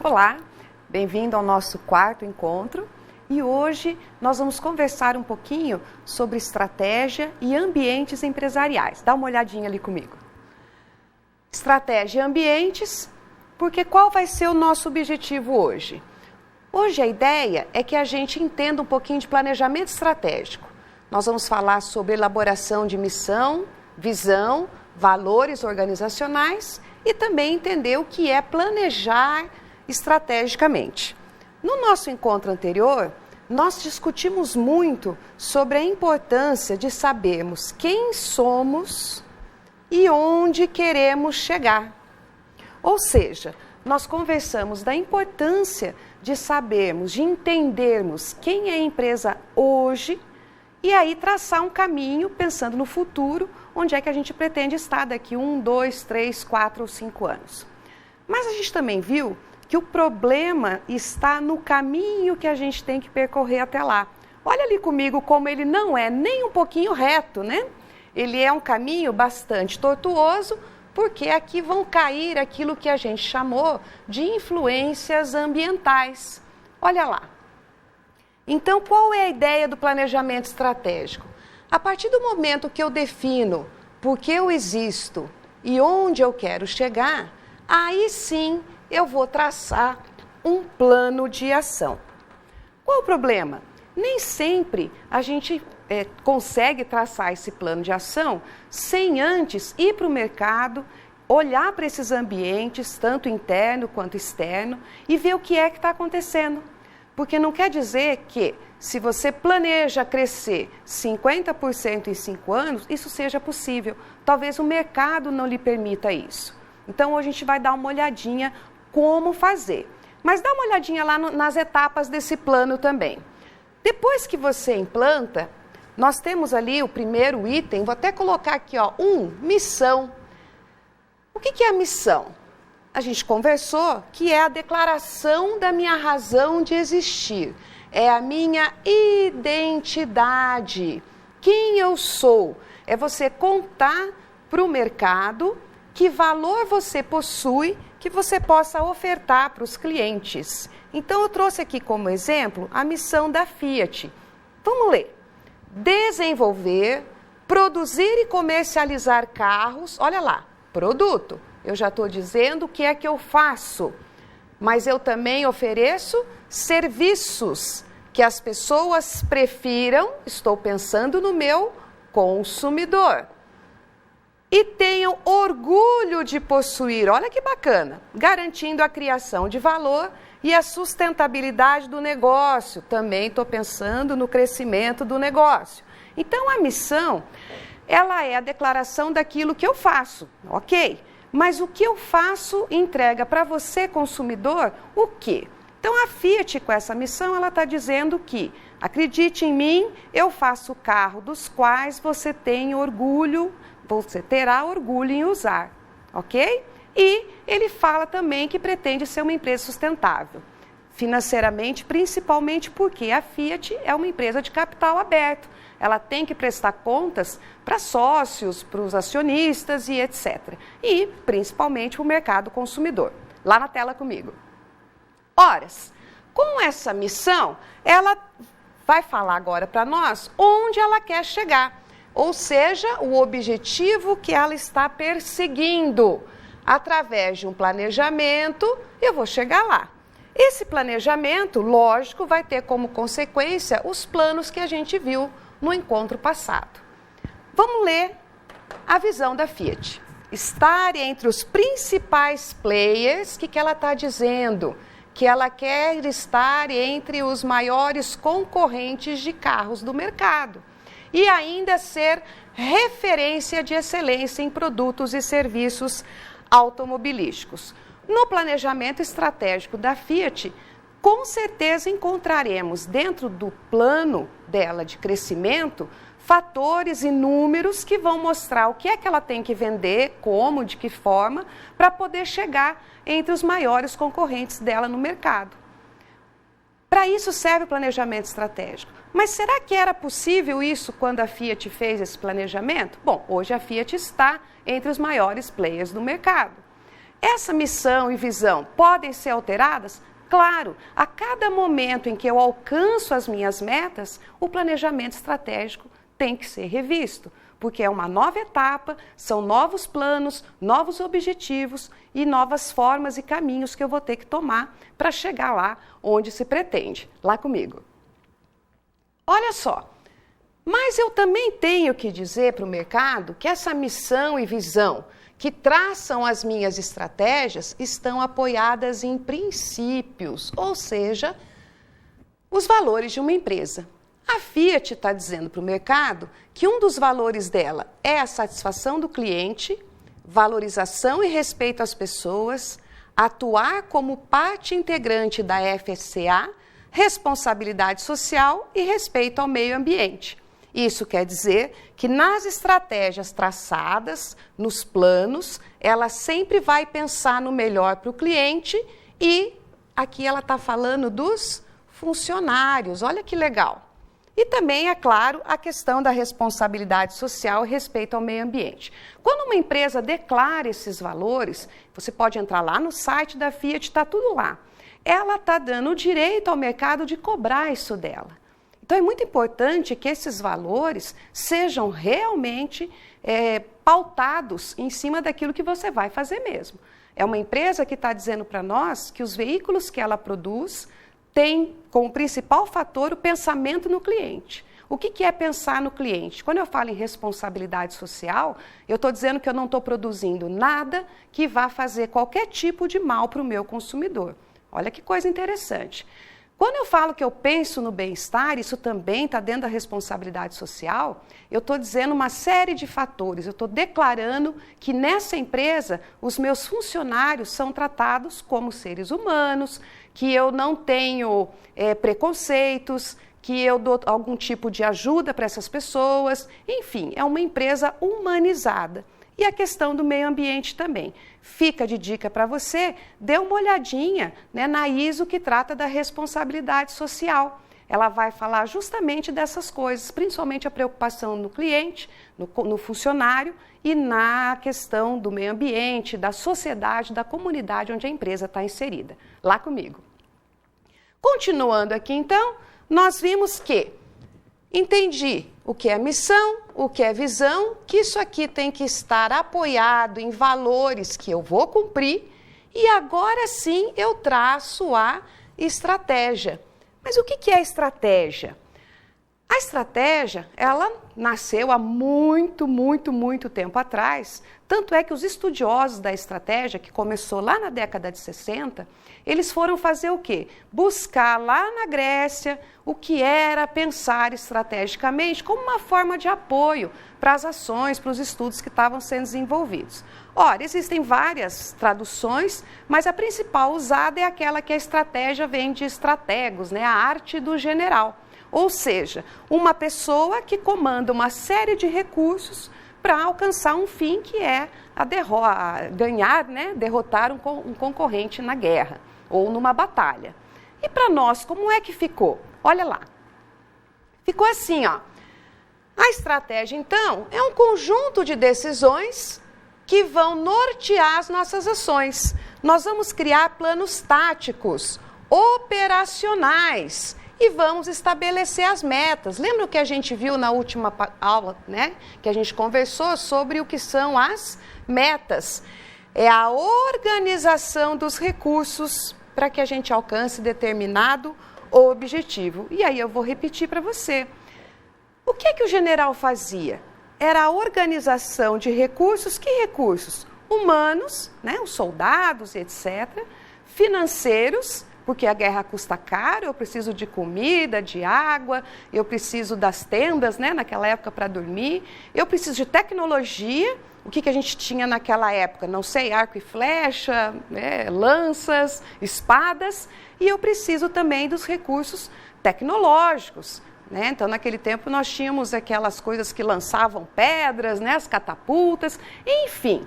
Olá, bem-vindo ao nosso quarto encontro e hoje nós vamos conversar um pouquinho sobre estratégia e ambientes empresariais. Dá uma olhadinha ali comigo. Estratégia e ambientes, porque qual vai ser o nosso objetivo hoje? Hoje a ideia é que a gente entenda um pouquinho de planejamento estratégico. Nós vamos falar sobre elaboração de missão, visão, valores organizacionais e também entender o que é planejar estrategicamente. No nosso encontro anterior, nós discutimos muito sobre a importância de sabermos quem somos e onde queremos chegar. Ou seja, nós conversamos da importância de sabermos, de entendermos quem é a empresa hoje e aí traçar um caminho pensando no futuro, onde é que a gente pretende estar daqui 1, 2, 3, 4 ou 5 anos. Mas a gente também viu que o problema está no caminho que a gente tem que percorrer até lá. Olha ali comigo como ele não é nem um pouquinho reto, né? Ele é um caminho bastante tortuoso, porque aqui vão cair aquilo que a gente chamou de influências ambientais. Olha lá. Então, qual é a ideia do planejamento estratégico? A partir do momento que eu defino por que eu existo e onde eu quero chegar, aí sim eu vou traçar um plano de ação. Qual o problema? Nem sempre a gente consegue traçar esse plano de ação sem antes ir para o mercado, olhar para esses ambientes, tanto interno quanto externo, e ver o que é que está acontecendo. Porque não quer dizer que, se você planeja crescer 50% em 5 anos, isso seja possível. Talvez o mercado não lhe permita isso. Então, hoje a gente vai dar uma olhadinha como fazer. Mas dá uma olhadinha lá nas etapas desse plano também. Depois que você implanta, nós temos ali o primeiro item, vou até colocar aqui, ó, missão. O que é a missão? A gente conversou que é a declaração da minha razão de existir. É a minha identidade. Quem eu sou? É você contar para o mercado que valor você possui que você possa ofertar para os clientes. Então, eu trouxe aqui como exemplo a missão da Fiat. Vamos ler. Desenvolver, produzir e comercializar carros. Olha lá, produto. Eu já estou dizendo o que é que eu faço, mas eu também ofereço serviços que as pessoas prefiram, estou pensando no meu consumidor. E tenham orgulho de possuir, olha que bacana, garantindo a criação de valor e a sustentabilidade do negócio. Também estou pensando no crescimento do negócio. Então, a missão, ela é a declaração daquilo que eu faço, ok? Mas o que eu faço entrega para você, consumidor, o quê? Então, a Fiat, com essa missão, ela está dizendo que, acredite em mim, eu faço o carro dos quais você tem orgulho, você terá orgulho em usar, ok? E ele fala também que pretende ser uma empresa sustentável, financeiramente, principalmente porque a Fiat é uma empresa de capital aberto. Ela tem que prestar contas para sócios, para os acionistas e etc. E, principalmente, o mercado consumidor. Lá na tela comigo. Ora, com essa missão, ela vai falar agora para nós onde ela quer chegar. Ou seja, o objetivo que ela está perseguindo. Através de um planejamento, eu vou chegar lá. Esse planejamento, lógico, vai ter como consequência os planos que a gente viu no encontro passado. Vamos ler a visão da Fiat. Estar entre os principais players, o que ela está dizendo? Que ela quer estar entre os maiores concorrentes de carros do mercado. E ainda ser referência de excelência em produtos e serviços automobilísticos. No planejamento estratégico da Fiat, com certeza encontraremos dentro do plano dela de crescimento fatores e números que vão mostrar o que é que ela tem que vender, como, de que forma, para poder chegar entre os maiores concorrentes dela no mercado. Para isso serve o planejamento estratégico. Mas será que era possível isso quando a Fiat fez esse planejamento? Bom, hoje a Fiat está entre os maiores players do mercado. Essa missão e visão podem ser alteradas? Claro, a cada momento em que eu alcanço as minhas metas, o planejamento estratégico tem que ser revisto, porque é uma nova etapa, são novos planos, novos objetivos e novas formas e caminhos que eu vou ter que tomar para chegar lá onde se pretende. Lá comigo. Olha só, mas eu também tenho que dizer para o mercado que essa missão e visão que traçam as minhas estratégias estão apoiadas em princípios, ou seja, os valores de uma empresa. A Fiat está dizendo para o mercado que um dos valores dela é a satisfação do cliente, valorização e respeito às pessoas, atuar como parte integrante da FSA, responsabilidade social e respeito ao meio ambiente. Isso quer dizer que nas estratégias traçadas, nos planos, ela sempre vai pensar no melhor para o cliente e aqui ela está falando dos funcionários. Olha que legal. E também, é claro, a questão da responsabilidade social e respeito ao meio ambiente. Quando uma empresa declara esses valores, você pode entrar lá no site da Fiat, está tudo lá. Ela está dando o direito ao mercado de cobrar isso dela. Então, é muito importante que esses valores sejam realmente pautados em cima daquilo que você vai fazer mesmo. É uma empresa que está dizendo para nós que os veículos que ela produz têm como principal fator o pensamento no cliente. O que é pensar no cliente? Quando eu falo em responsabilidade social, eu estou dizendo que eu não estou produzindo nada que vá fazer qualquer tipo de mal para o meu consumidor. Olha que coisa interessante. Quando eu falo que eu penso no bem-estar, isso também está dentro da responsabilidade social, eu estou dizendo uma série de fatores, eu estou declarando que nessa empresa os meus funcionários são tratados como seres humanos, que eu não tenho preconceitos, que eu dou algum tipo de ajuda para essas pessoas, enfim, é uma empresa humanizada. E a questão do meio ambiente também. Fica de dica para você, dê uma olhadinha, né, na ISO que trata da responsabilidade social. Ela vai falar justamente dessas coisas, principalmente a preocupação no cliente, no funcionário e na questão do meio ambiente, da sociedade, da comunidade onde a empresa está inserida. Lá comigo. Continuando aqui então, nós vimos que entendi o que é missão, o que é visão, que isso aqui tem que estar apoiado em valores que eu vou cumprir e agora sim eu traço a estratégia. Mas o que é estratégia? A estratégia, ela nasceu há muito tempo atrás, tanto é que os estudiosos da estratégia, que começou lá na década de 60, eles foram fazer o quê? Buscar lá na Grécia o que era pensar estrategicamente como uma forma de apoio para as ações, para os estudos que estavam sendo desenvolvidos. Ora, existem várias traduções, mas a principal usada é aquela que a estratégia vem de estrategos, né? A arte do general. Ou seja, uma pessoa que comanda uma série de recursos para alcançar um fim que é ganhar, né? Derrotar um concorrente na guerra ou numa batalha. E para nós, como é que ficou? Olha lá. Ficou assim, ó. A estratégia, então, é um conjunto de decisões que vão nortear as nossas ações. Nós vamos criar planos táticos, operacionais e vamos estabelecer as metas. Lembra o que a gente viu na última aula, né? Que a gente conversou sobre o que são as metas. É a organização dos recursos para que a gente alcance determinado objetivo. E aí eu vou repetir para você. O que o general fazia? Era a organização de recursos. Que recursos? Humanos, né? Os soldados, etc. Financeiros, porque a guerra custa caro, eu preciso de comida, de água, eu preciso das tendas, né? Naquela época para dormir. Eu preciso de tecnologia. O que a gente tinha naquela época? Não sei, arco e flecha, né, lanças, espadas. E eu preciso também dos recursos tecnológicos, né? Então, naquele tempo, nós tínhamos aquelas coisas que lançavam pedras, né, as catapultas, enfim.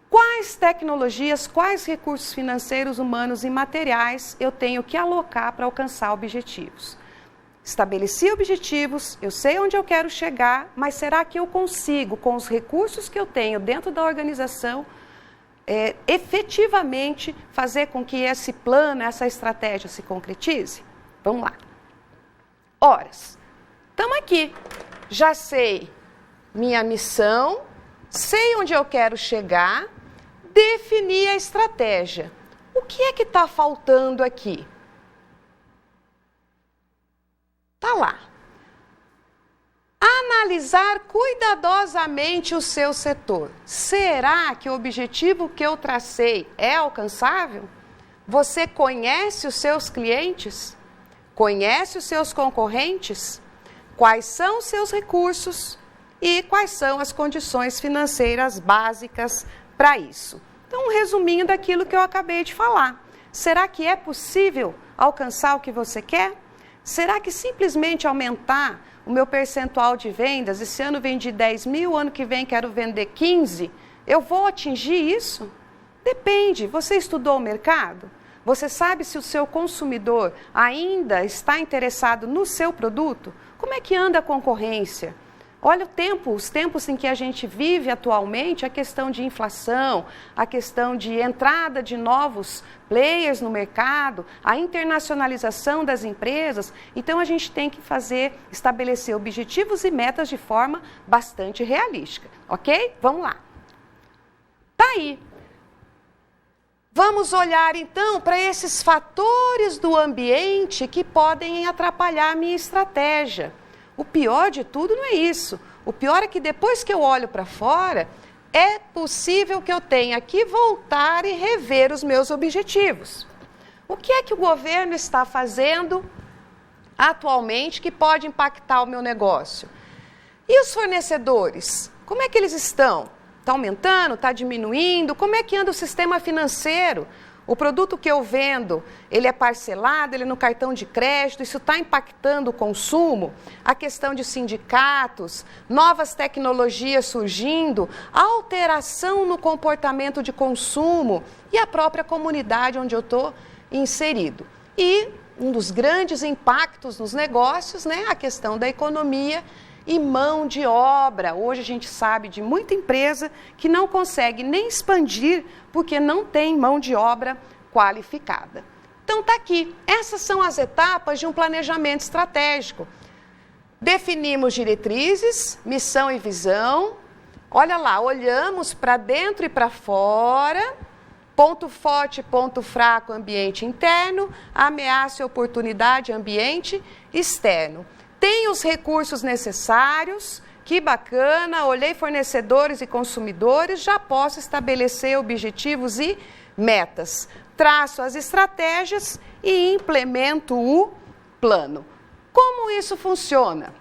Quais tecnologias, quais recursos financeiros, humanos e materiais eu tenho que alocar para alcançar objetivos? Estabeleci objetivos, eu sei onde eu quero chegar, mas será que eu consigo, com os recursos que eu tenho dentro da organização, efetivamente fazer com que esse plano, essa estratégia se concretize? Vamos lá. Horas. Estamos aqui. Já sei minha missão, sei onde eu quero chegar, defini a estratégia. O que é que está faltando aqui? Está lá. Analisar cuidadosamente o seu setor. Será que o objetivo que eu tracei é alcançável? Você conhece os seus clientes? Conhece os seus concorrentes? Quais são os seus recursos? E quais são as condições financeiras básicas para isso? Então, um resuminho daquilo que eu acabei de falar. Será que é possível alcançar o que você quer? Será que simplesmente aumentar o meu percentual de vendas, esse ano vendi 10 mil, ano que vem quero vender 15, eu vou atingir isso? Depende. Você estudou o mercado? Você sabe se o seu consumidor ainda está interessado no seu produto? Como é que anda a concorrência? Olha os tempos em que a gente vive atualmente, a questão de inflação, a questão de entrada de novos players no mercado, a internacionalização das empresas. Então, a gente tem que estabelecer objetivos e metas de forma bastante realística, ok? Vamos lá. Tá aí. Vamos olhar, então, para esses fatores do ambiente que podem atrapalhar a minha estratégia. O pior de tudo não é isso. O pior é que depois que eu olho para fora, é possível que eu tenha que voltar e rever os meus objetivos. O que é que o governo está fazendo atualmente que pode impactar o meu negócio? E os fornecedores? Como é que eles estão? Está aumentando? Está diminuindo? Como é que anda o sistema financeiro? O produto que eu vendo, ele é parcelado, ele é no cartão de crédito, isso está impactando o consumo? A questão de sindicatos, novas tecnologias surgindo, alteração no comportamento de consumo e a própria comunidade onde eu estou inserido. E um dos grandes impactos nos negócios, né, a questão da economia e mão de obra. Hoje a gente sabe de muita empresa que não consegue nem expandir porque não tem mão de obra qualificada. Então está aqui. Essas são as etapas de um planejamento estratégico. Definimos diretrizes, missão e visão. Olha lá, olhamos para dentro e para fora. Ponto forte, ponto fraco, ambiente interno. Ameaça e oportunidade, ambiente externo. Tem os recursos necessários, que bacana, olhei fornecedores e consumidores, já posso estabelecer objetivos e metas. Traço as estratégias e implemento o plano. Como isso funciona?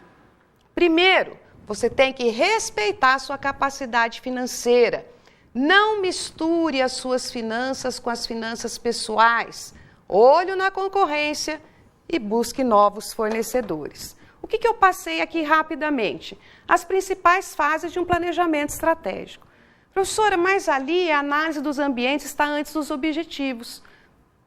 Primeiro, você tem que respeitar a sua capacidade financeira. Não misture as suas finanças com as finanças pessoais. Olho na concorrência e busque novos fornecedores. O que eu passei aqui rapidamente? As principais fases de um planejamento estratégico. Professora, mas ali a análise dos ambientes está antes dos objetivos.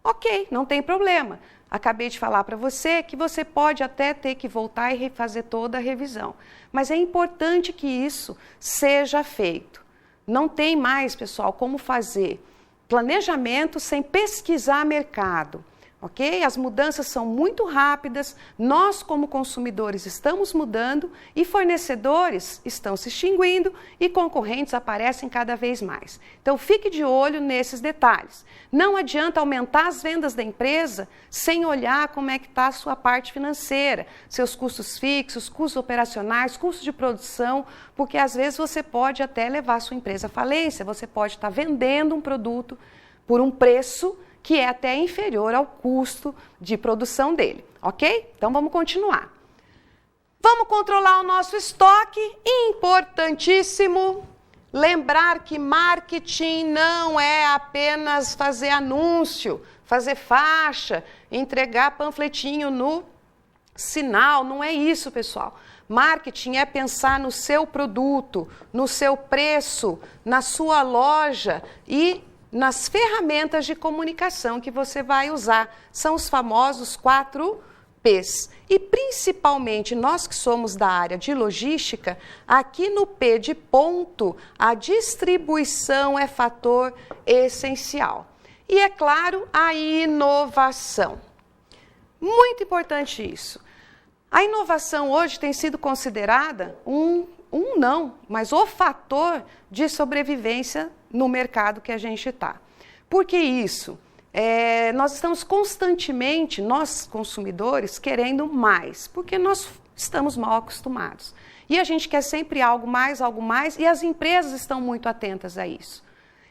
Ok, não tem problema. Acabei de falar para você que você pode até ter que voltar e refazer toda a revisão. Mas é importante que isso seja feito. Não tem mais, pessoal, como fazer planejamento sem pesquisar mercado. Ok? As mudanças são muito rápidas, nós como consumidores estamos mudando e fornecedores estão se extinguindo e concorrentes aparecem cada vez mais. Então fique de olho nesses detalhes. Não adianta aumentar as vendas da empresa sem olhar como é que está a sua parte financeira, seus custos fixos, custos operacionais, custos de produção, porque às vezes você pode até levar a sua empresa à falência, você pode estar vendendo um produto por um preço que é até inferior ao custo de produção dele, ok? Então vamos continuar. Vamos controlar o nosso estoque. Importantíssimo lembrar que marketing não é apenas fazer anúncio, fazer faixa, entregar panfletinho no sinal, não é isso, pessoal. Marketing é pensar no seu produto, no seu preço, na sua loja e nas ferramentas de comunicação que você vai usar. São os famosos 4 P's. E principalmente nós que somos da área de logística, aqui no P de ponto, a distribuição é fator essencial. E é claro, a inovação. Muito importante isso. A inovação hoje tem sido considerada mas o fator de sobrevivência no mercado que a gente está. Por que isso? Nós estamos constantemente, nós consumidores, querendo mais, porque nós estamos mal acostumados. E a gente quer sempre algo mais, e as empresas estão muito atentas a isso.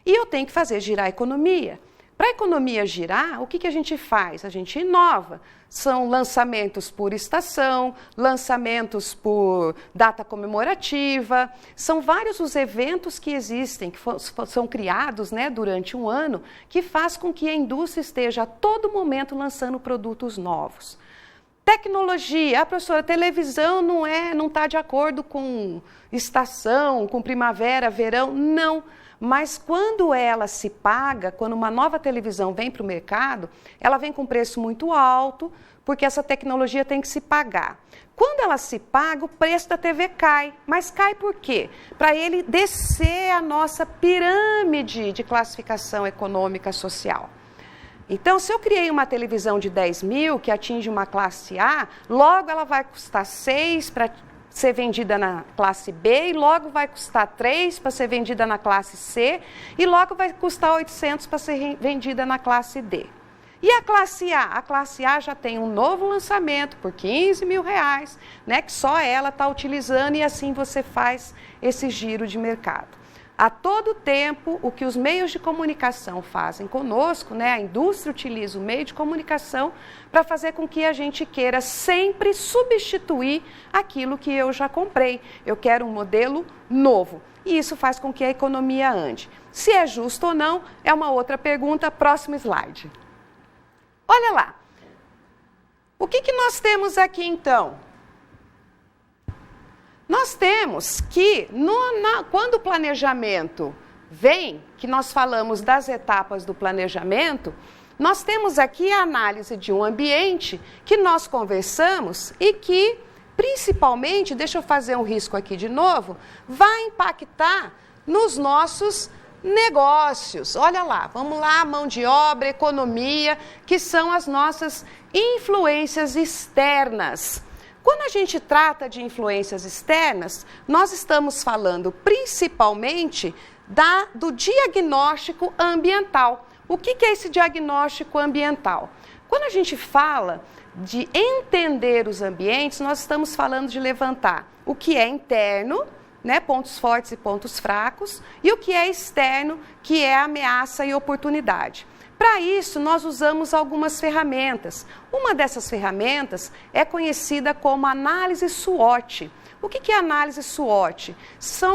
E eu tenho que fazer girar a economia. Para a economia girar, o que a gente faz? A gente inova. São lançamentos por estação, lançamentos por data comemorativa, são vários os eventos que existem, que são criados, né, durante um ano, que faz com que a indústria esteja a todo momento lançando produtos novos. Tecnologia, professora, televisão não está de acordo com estação, com primavera, verão, não. Mas quando ela se paga, quando uma nova televisão vem para o mercado, ela vem com preço muito alto, porque essa tecnologia tem que se pagar. Quando ela se paga, o preço da TV cai. Mas cai por quê? Para ele descer a nossa pirâmide de classificação econômica social. Então, se eu criei uma televisão de 10 mil, que atinge uma classe A, logo ela vai custar 6 para ser vendida na classe B, e logo vai custar 3 para ser vendida na classe C, e logo vai custar 800 para ser vendida na classe D. E a classe A? A classe A já tem um novo lançamento por R$15 mil, né, que só ela está utilizando, e assim você faz esse giro de mercado. A todo tempo, o que os meios de comunicação fazem conosco, né, a indústria utiliza o meio de comunicação para fazer com que a gente queira sempre substituir aquilo que eu já comprei. Eu quero um modelo novo. E isso faz com que a economia ande. Se é justo ou não, é uma outra pergunta. Próximo slide. Olha lá. O que nós temos aqui, então? Nós temos que, quando o planejamento vem, que nós falamos das etapas do planejamento, nós temos aqui a análise de um ambiente que nós conversamos e que, principalmente, deixa eu fazer um risco aqui de novo, vai impactar nos nossos negócios. Olha lá, vamos lá, mão de obra, economia, que são as nossas influências externas. Quando a gente trata de influências externas, nós estamos falando principalmente do diagnóstico ambiental. O que é esse diagnóstico ambiental? Quando a gente fala de entender os ambientes, nós estamos falando de levantar o que é interno, né, pontos fortes e pontos fracos, e o que é externo, que é ameaça e oportunidade. Para isso, nós usamos algumas ferramentas. Uma dessas ferramentas é conhecida como análise SWOT. O que é análise SWOT?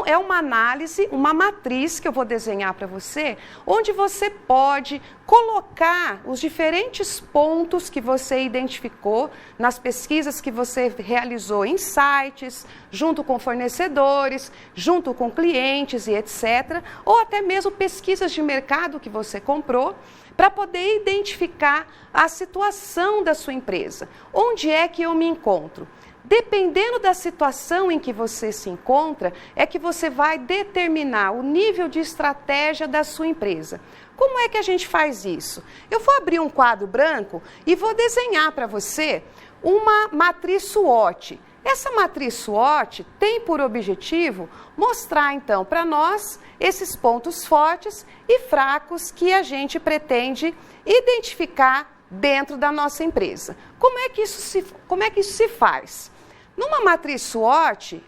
É uma análise, uma matriz que eu vou desenhar para você, onde você pode colocar os diferentes pontos que você identificou nas pesquisas que você realizou em sites, junto com fornecedores, junto com clientes e etc., ou até mesmo pesquisas de mercado que você comprou, para poder identificar a situação da sua empresa. Onde é que eu me encontro? Dependendo da situação em que você se encontra, é que você vai determinar o nível de estratégia da sua empresa. Como é que a gente faz isso? Eu vou abrir um quadro branco e vou desenhar para você uma matriz SWOT. Essa matriz SWOT tem por objetivo mostrar, então, para nós esses pontos fortes e fracos que a gente pretende identificar dentro da nossa empresa. Como é que isso se faz? Numa matriz SWOT,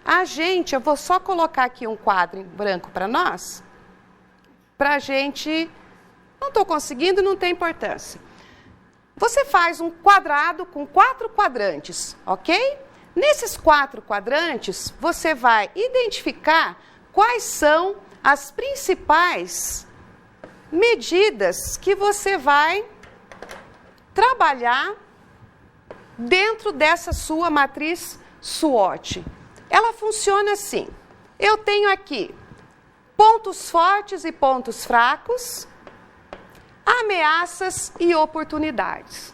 eu vou só colocar aqui um quadro em branco para nós, para a gente, não estou conseguindo, não tem importância. Você faz um quadrado com 4 quadrantes, ok? Nesses 4 quadrantes, você vai identificar quais são as principais medidas que você vai trabalhar dentro dessa sua matriz SWOT. Ela funciona assim. Eu tenho aqui pontos fortes e pontos fracos, ameaças e oportunidades.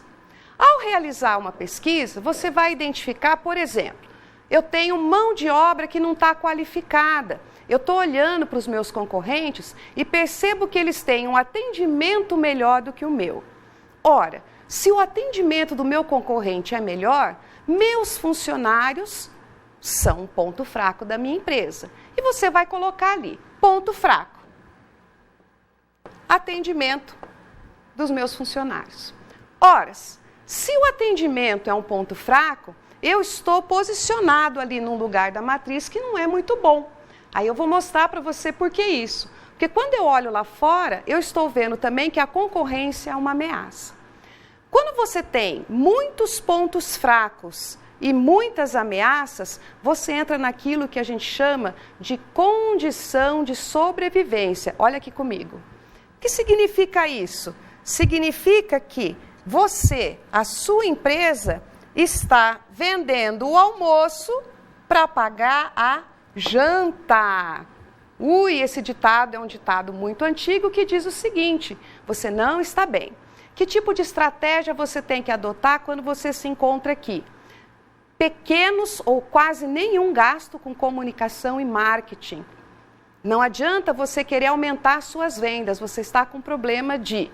Ao realizar uma pesquisa, você vai identificar, por exemplo, eu tenho mão de obra que não está qualificada. Eu estou olhando para os meus concorrentes e percebo que eles têm um atendimento melhor do que o meu. Ora, se o atendimento do meu concorrente é melhor, meus funcionários são um ponto fraco da minha empresa. E você vai colocar ali, ponto fraco. Atendimento dos meus funcionários. Ora, se o atendimento é um ponto fraco, eu estou posicionado ali num lugar da matriz que não é muito bom. Aí eu vou mostrar para você por que isso. Porque quando eu olho lá fora, eu estou vendo também que a concorrência é uma ameaça. Quando você tem muitos pontos fracos e muitas ameaças, você entra naquilo que a gente chama de condição de sobrevivência. Olha aqui comigo. O que significa isso? Significa que você, a sua empresa, está vendendo o almoço para pagar a janta. Esse ditado é um ditado muito antigo que diz o seguinte: você não está bem. Que tipo de estratégia você tem que adotar quando você se encontra aqui? Pequenos ou quase nenhum gasto com comunicação e marketing. Não adianta você querer aumentar suas vendas, você está com problema de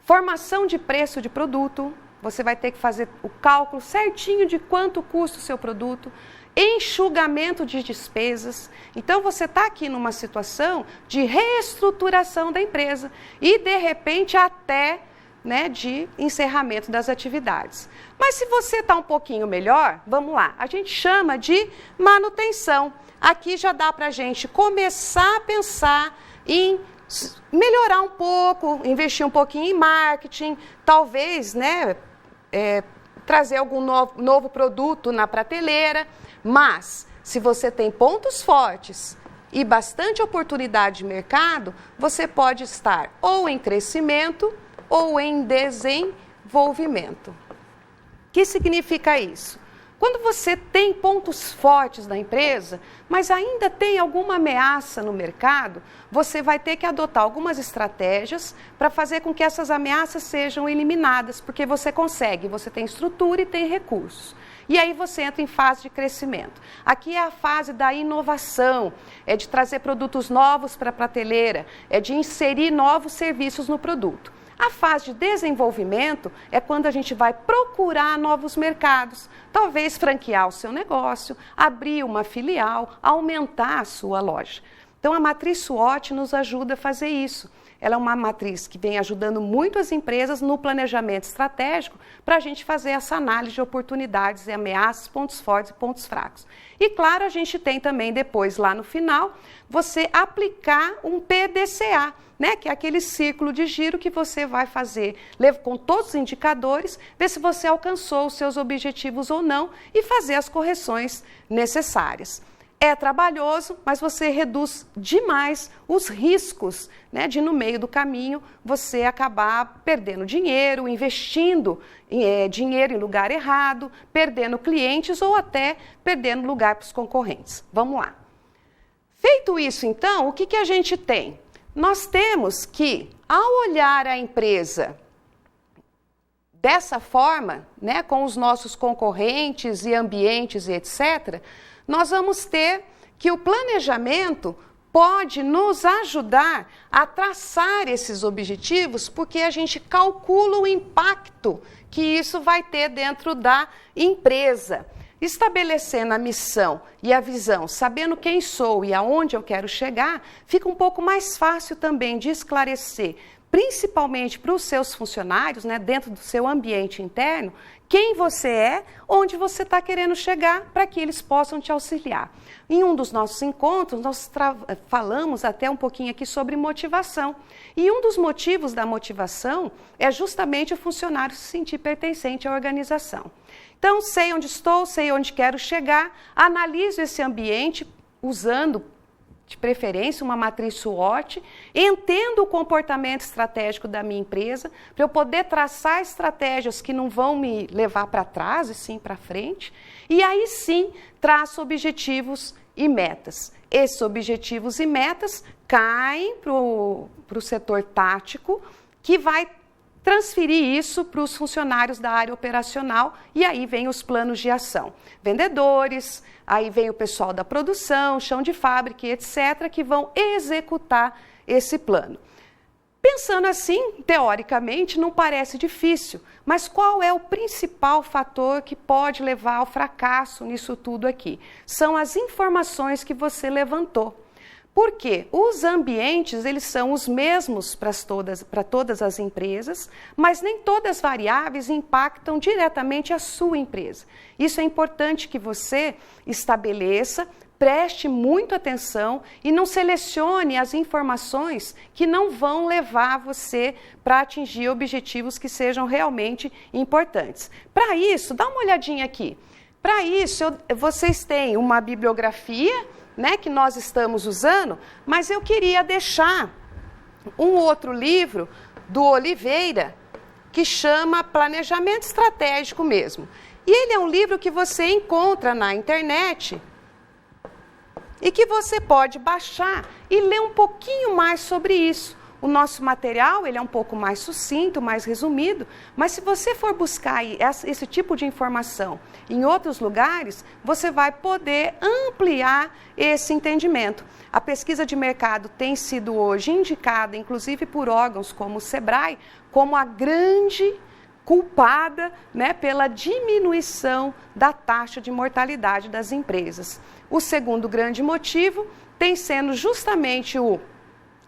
formação de preço de produto, você vai ter que fazer o cálculo certinho de quanto custa o seu produto, enxugamento de despesas. Então, você está aqui numa situação de reestruturação da empresa e, de repente, até de encerramento das atividades. Mas se você está um pouquinho melhor, vamos lá, a gente chama de manutenção. Aqui já dá para a gente começar a pensar em melhorar um pouco, investir um pouquinho em marketing, talvez trazer algum novo produto na prateleira. Mas, se você tem pontos fortes e bastante oportunidade de mercado, você pode estar ou em crescimento ou em desenvolvimento. O que significa isso? Quando você tem pontos fortes da empresa, mas ainda tem alguma ameaça no mercado, você vai ter que adotar algumas estratégias para fazer com que essas ameaças sejam eliminadas, porque você consegue, você tem estrutura e tem recursos. E aí você entra em fase de crescimento. Aqui é a fase da inovação, é de trazer produtos novos para a prateleira, é de inserir novos serviços no produto. A fase de desenvolvimento é quando a gente vai procurar novos mercados, talvez franquear o seu negócio, abrir uma filial, aumentar a sua loja. Então, a matriz SWOT nos ajuda a fazer isso. Ela é uma matriz que vem ajudando muito as empresas no planejamento estratégico para a gente fazer essa análise de oportunidades e ameaças, pontos fortes e pontos fracos. E, claro, a gente tem também depois, lá no final, você aplicar um PDCA, que é aquele círculo de giro que você vai fazer com todos os indicadores, ver se você alcançou os seus objetivos ou não e fazer as correções necessárias. É trabalhoso, mas você reduz demais os riscos de, no meio do caminho, você acabar perdendo dinheiro, investindo dinheiro em lugar errado, perdendo clientes ou até perdendo lugar para os concorrentes. Vamos lá. Feito isso, então, o que a gente tem? Nós temos que, ao olhar a empresa dessa forma, com os nossos concorrentes e ambientes e etc., nós vamos ter que o planejamento pode nos ajudar a traçar esses objetivos, porque a gente calcula o impacto que isso vai ter dentro da empresa. Estabelecendo a missão e a visão, sabendo quem sou e aonde eu quero chegar, fica um pouco mais fácil também de esclarecer, principalmente para os seus funcionários, dentro do seu ambiente interno, quem você é, onde você está querendo chegar, para que eles possam te auxiliar. Em um dos nossos encontros, nós falamos até um pouquinho aqui sobre motivação. E um dos motivos da motivação é justamente o funcionário se sentir pertencente à organização. Então, sei onde estou, sei onde quero chegar, analiso esse ambiente usando, de preferência, uma matriz SWOT, entendo o comportamento estratégico da minha empresa, para eu poder traçar estratégias que não vão me levar para trás, e sim para frente, e aí sim traço objetivos e metas. Esses objetivos e metas caem para o setor tático, que vai transferir isso para os funcionários da área operacional e aí vem os planos de ação. Vendedores, aí vem o pessoal da produção, chão de fábrica, etc., que vão executar esse plano. Pensando assim, teoricamente, não parece difícil, mas qual é o principal fator que pode levar ao fracasso nisso tudo aqui? São as informações que você levantou. Por quê? Os ambientes, eles são os mesmos para todas as empresas, mas nem todas as variáveis impactam diretamente a sua empresa. Isso é importante que você estabeleça, preste muito atenção e não selecione as informações que não vão levar você para atingir objetivos que sejam realmente importantes. Para isso, dá uma olhadinha aqui. Para isso, vocês têm uma bibliografia, né, que nós estamos usando, mas eu queria deixar um outro livro do Oliveira, que chama Planejamento Estratégico mesmo. E ele é um livro que você encontra na internet e que você pode baixar e ler um pouquinho mais sobre isso. O nosso material ele é um pouco mais sucinto, mais resumido, mas se você for buscar esse tipo de informação em outros lugares, você vai poder ampliar esse entendimento. A pesquisa de mercado tem sido hoje indicada, inclusive por órgãos como o Sebrae, como a grande culpada, né, pela diminuição da taxa de mortalidade das empresas. O segundo grande motivo tem sendo justamente o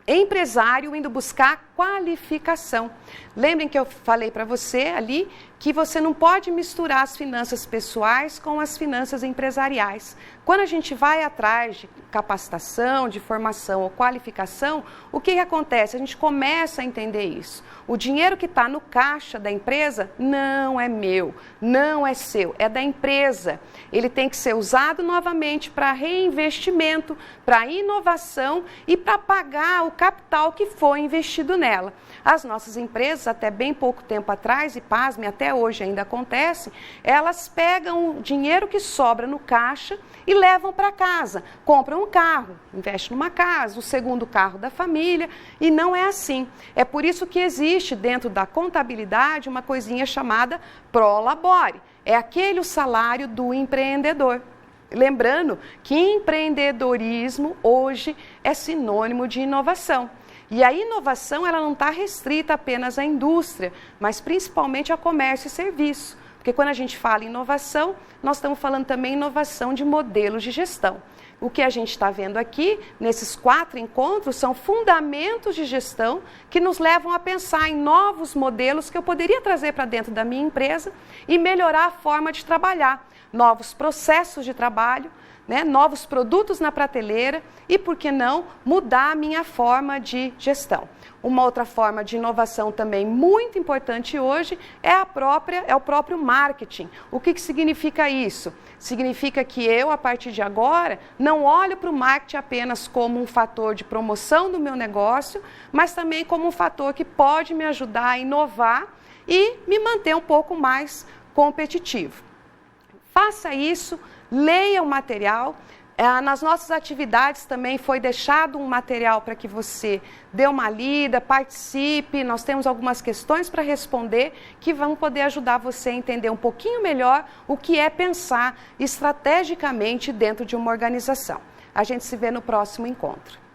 empresário indo buscar qualificação. Lembrem que eu falei para você ali que você não pode misturar as finanças pessoais com as finanças empresariais. Quando a gente vai atrás de capacitação, de formação ou qualificação, o que acontece? A gente começa a entender isso. O dinheiro que está no caixa da empresa não é meu, não é seu, é da empresa. Ele tem que ser usado novamente para reinvestimento, para inovação e para pagar o capital que foi investido nela. As nossas empresas, até bem pouco tempo atrás, e pasme, até hoje ainda acontece, elas pegam o dinheiro que sobra no caixa e levam para casa, compram um carro, investem numa casa, o segundo carro da família, e não é assim. É por isso que existe dentro da contabilidade uma coisinha chamada prolabore, é aquele o salário do empreendedor. Lembrando que empreendedorismo hoje é sinônimo de inovação. E a inovação ela não está restrita apenas à indústria, mas principalmente ao comércio e serviço. Porque quando a gente fala em inovação, nós estamos falando também em inovação de modelos de gestão. O que a gente está vendo aqui, nesses 4 encontros, são fundamentos de gestão que nos levam a pensar em novos modelos que eu poderia trazer para dentro da minha empresa e melhorar a forma de trabalhar, novos processos de trabalho, né, novos produtos na prateleira e, por que não, mudar a minha forma de gestão. Uma outra forma de inovação também muito importante hoje é o próprio marketing. O que significa isso? Significa que eu, a partir de agora, não olho para o marketing apenas como um fator de promoção do meu negócio, mas também como um fator que pode me ajudar a inovar e me manter um pouco mais competitivo. Faça isso, leia o material. Nas nossas atividades também foi deixado um material para que você dê uma lida, participe. Nós temos algumas questões para responder que vão poder ajudar você a entender um pouquinho melhor o que é pensar estrategicamente dentro de uma organização. A gente se vê no próximo encontro.